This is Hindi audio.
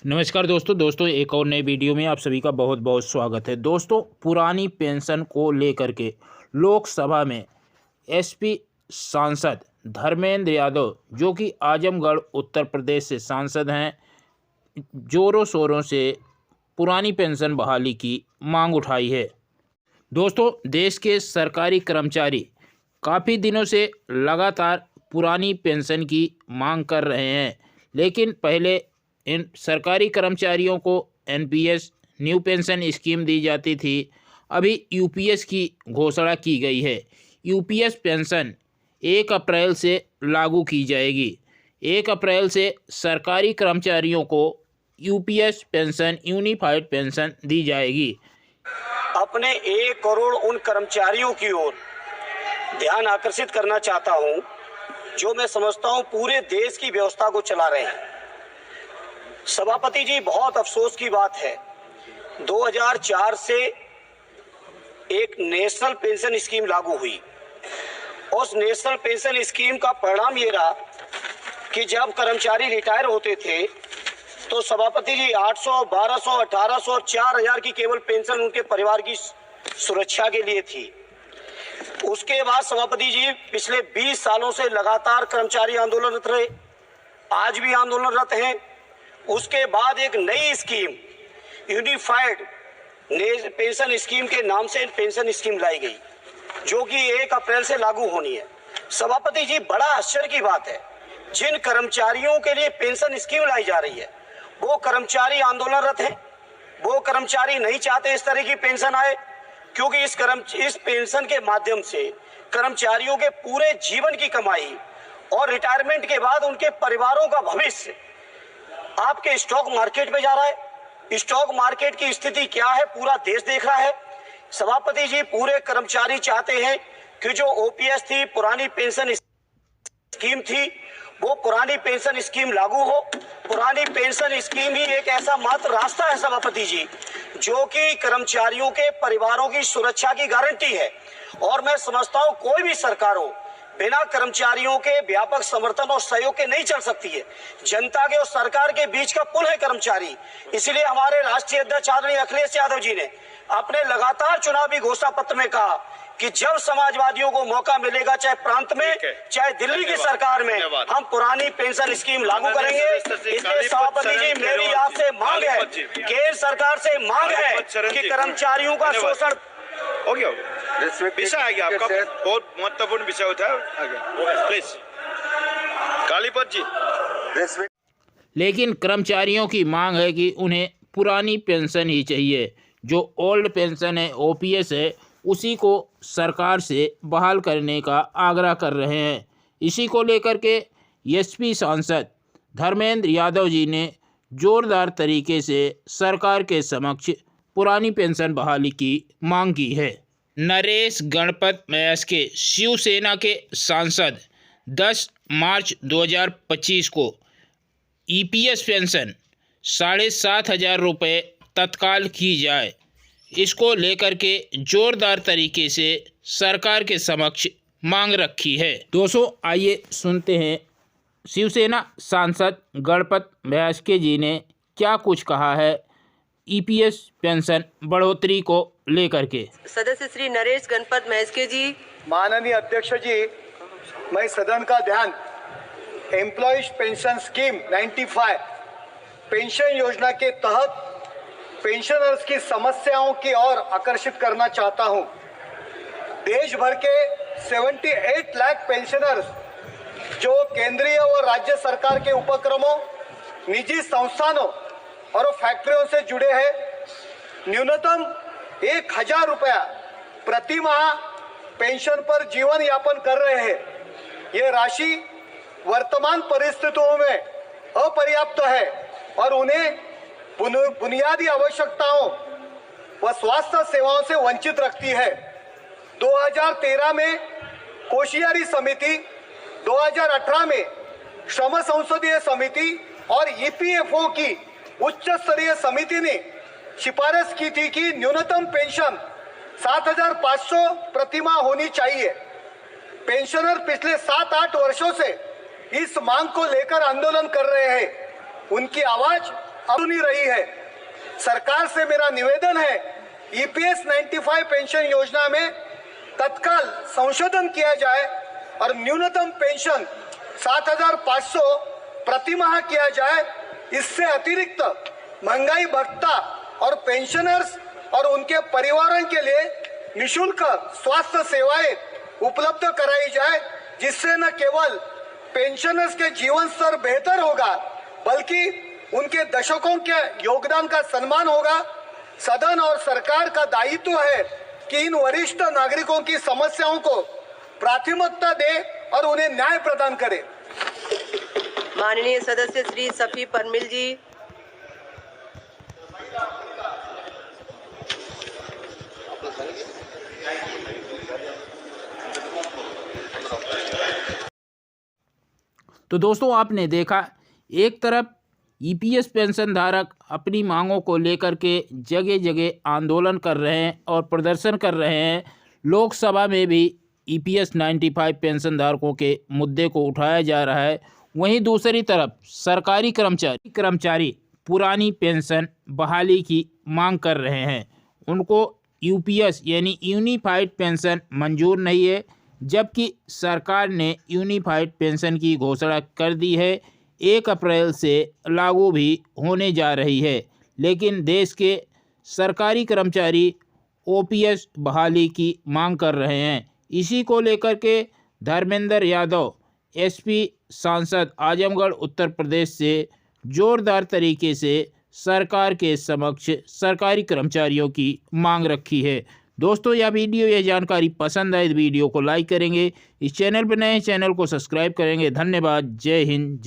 नमस्कार दोस्तों एक और नए वीडियो में आप सभी का बहुत बहुत स्वागत है। दोस्तों, पुरानी पेंशन को लेकर के लोकसभा में एसपी सांसद धर्मेंद्र यादव, जो कि आजमगढ़ उत्तर प्रदेश से सांसद हैं, जोरों शोरों से पुरानी पेंशन बहाली की मांग उठाई है। दोस्तों, देश के सरकारी कर्मचारी काफ़ी दिनों से लगातार पुरानी पेंशन की मांग कर रहे हैं, लेकिन पहले इन सरकारी कर्मचारियों को एनपीएस न्यू पेंशन स्कीम दी जाती थी। अभी यूपीएस की घोषणा की गई है। यूपीएस पेंशन 1 अप्रैल से लागू की जाएगी। 1 अप्रैल से सरकारी कर्मचारियों को यूपीएस पेंशन, यूनिफाइड पेंशन दी जाएगी। अपने 1 करोड़ उन कर्मचारियों की ओर ध्यान आकर्षित करना चाहता हूं, जो मैं समझता हूं पूरे देश की व्यवस्था को चला रहे हैं। सभापति जी, बहुत अफसोस की बात है, 2004 से एक नेशनल पेंशन स्कीम लागू हुई। उस नेशनल पेंशन स्कीम का परिणाम ये रहा कि जब कर्मचारी रिटायर होते थे तो सभापति जी 800, 1200, 1800 और 4000 की केवल पेंशन उनके परिवार की सुरक्षा के लिए थी। उसके बाद सभापति जी पिछले 20 सालों से लगातार कर्मचारी आंदोलनरत रहे, आज भी आंदोलनरत हैं। उसके बाद एक नई स्कीम यूनिफाइड पेंशन स्कीम के नाम से पेंशन स्कीम लाई गई, जो कि 1 अप्रैल से लागू होनी है। सभापति जी, बड़ा आश्चर्य की बात है, जिन कर्मचारियों के लिए पेंशन स्कीम लाई जा रही है वो कर्मचारी आंदोलनरत हैं। वो कर्मचारी नहीं चाहते इस तरह की पेंशन आए, क्योंकि इस पेंशन के माध्यम से कर्मचारियों के पूरे जीवन की कमाई और रिटायरमेंट के बाद उनके परिवारों का भविष्य आपके स्टॉक मार्केट में जा रहा है। स्टॉक मार्केट की स्थिति क्या है पूरा देश देख रहा है। सभापति जी, पूरे कर्मचारी चाहते हैं कि जो ओपीएस थी, पुरानी पेंशन स्कीम थी, वो पुरानी पेंशन स्कीम लागू हो। पुरानी पेंशन स्कीम ही एक ऐसा मात्र रास्ता है सभापति जी, जो कि कर्मचारियों के परिवारों की सुरक्षा की गारंटी है। और मैं समझता हूं कोई भी सरकार हो, बिना कर्मचारियों के व्यापक समर्थन और सहयोग के नहीं चल सकती है। जनता के और सरकार के बीच का पुल है कर्मचारी। इसलिए हमारे राष्ट्रीय अध्यक्ष आदरणीय अखिलेश यादव जी ने अपने लगातार चुनावी घोषणा पत्र में कहा कि जब समाजवादियों को मौका मिलेगा, चाहे प्रांत में चाहे दिल्ली की सरकार में, हम पुरानी पेंशन स्कीम लागू करेंगे। इसलिए सभापति जी, मेरी आपसे मांग है, केंद्र सरकार से मांग है कि कर्मचारियों का शोषण हो गया। विषय आ गया आपका, बहुत महत्वपूर्ण विषय उठाया, प्लीज कालीपत जी। लेकिन कर्मचारियों की मांग है कि उन्हें पुरानी पेंशन ही चाहिए। जो ओल्ड पेंशन है, ओपीएस है, उसी को सरकार से बहाल करने का आग्रह कर रहे हैं। इसी को लेकर के एसपी सांसद धर्मेंद्र यादव जी ने जोरदार तरीके से सरकार के समक्ष पुरानी पेंशन बहाली की मांग की है। नरेश गणपत मयास्के, शिवसेना के सांसद, 10 मार्च 2025 को ईपीएस पेंशन 7,500 रुपये तत्काल की जाए, इसको लेकर के जोरदार तरीके से सरकार के समक्ष मांग रखी है। दोस्तों, आइए सुनते हैं शिवसेना सांसद गणपत मयास्के जी ने क्या कुछ कहा है ईपीएस पेंशन बढ़ोतरी को लेकर के। सदस्य श्री नरेश गणपत मयास्के जी। माननीय अध्यक्ष जी, मैं सदन का ध्यान एम्प्लॉयज पेंशन स्कीम 95 पेंशन योजना के तहत पेंशनर्स की समस्याओं की ओर आकर्षित करना चाहता हूं। देश भर के 78 लाख पेंशनर्स जो केंद्रीय और राज्य सरकार के उपक्रमों, निजी संस्थानों और फैक्ट्रियों से जुड़े हैं, न्यूनतम 1,000 रुपया प्रति माह पेंशन पर जीवन यापन कर रहे हैं। ये राशि वर्तमान परिस्थितियों में अपर्याप्त है और उन्हें बुनियादी आवश्यकताओं व स्वास्थ्य सेवाओं से वंचित रखती है। 2013 में कोशियारी समिति, 2018 में श्रम संसदीय समिति और ईपीएफओ की उच्च स्तरीय समिति ने सिफारिश की थी कि न्यूनतम पेंशन 7,500 प्रति माह होनी चाहिए। पेंशनर पिछले 7-8 वर्षों से इस मांग को लेकर आंदोलन कर रहे हैं। उनकी आवाज अब नहीं रही है। सरकार से मेरा निवेदन है, ईपीएस 95 पेंशन योजना में तत्काल संशोधन किया जाए और न्यूनतम पेंशन 7,500 प्रति माह किया जाए। इससे अतिरिक्त महंगाई भत्ता और पेंशनर्स और उनके परिवारों के लिए निशुल्क स्वास्थ्य सेवाएं उपलब्ध कराई जाए, जिससे न केवल पेंशनर्स के जीवन स्तर बेहतर होगा बल्कि उनके दशकों के योगदान का सम्मान होगा। सदन और सरकार का दायित्व है कि इन वरिष्ठ नागरिकों की समस्याओं को प्राथमिकता दे और उन्हें न्याय प्रदान करे। माननीय सदस्य श्री सफी परमिल जी। तो दोस्तों आपने देखा, एक तरफ ईपीएस पेंशन धारक अपनी मांगों को लेकर के जगह जगह आंदोलन कर रहे हैं और प्रदर्शन कर रहे हैं। लोकसभा में भी ईपीएस 95 पेंशन धारकों के मुद्दे को उठाया जा रहा है। वहीं दूसरी तरफ सरकारी कर्मचारी पुरानी पेंशन बहाली की मांग कर रहे हैं। उनको यूपीएस यानी यूनिफाइड पेंशन मंजूर नहीं है, जबकि सरकार ने यूनिफाइड पेंशन की घोषणा कर दी है, 1 अप्रैल से लागू भी होने जा रही है। लेकिन देश के सरकारी कर्मचारी ओपीएस बहाली की मांग कर रहे हैं। इसी को लेकर के धर्मेंद्र यादव एसपी सांसद आजमगढ़ उत्तर प्रदेश से जोरदार तरीके से सरकार के समक्ष सरकारी कर्मचारियों की मांग रखी है। दोस्तों यह जानकारी पसंद आए तो वीडियो को लाइक करेंगे, इस चैनल पर नए चैनल को सब्सक्राइब करेंगे। धन्यवाद। जय हिंद।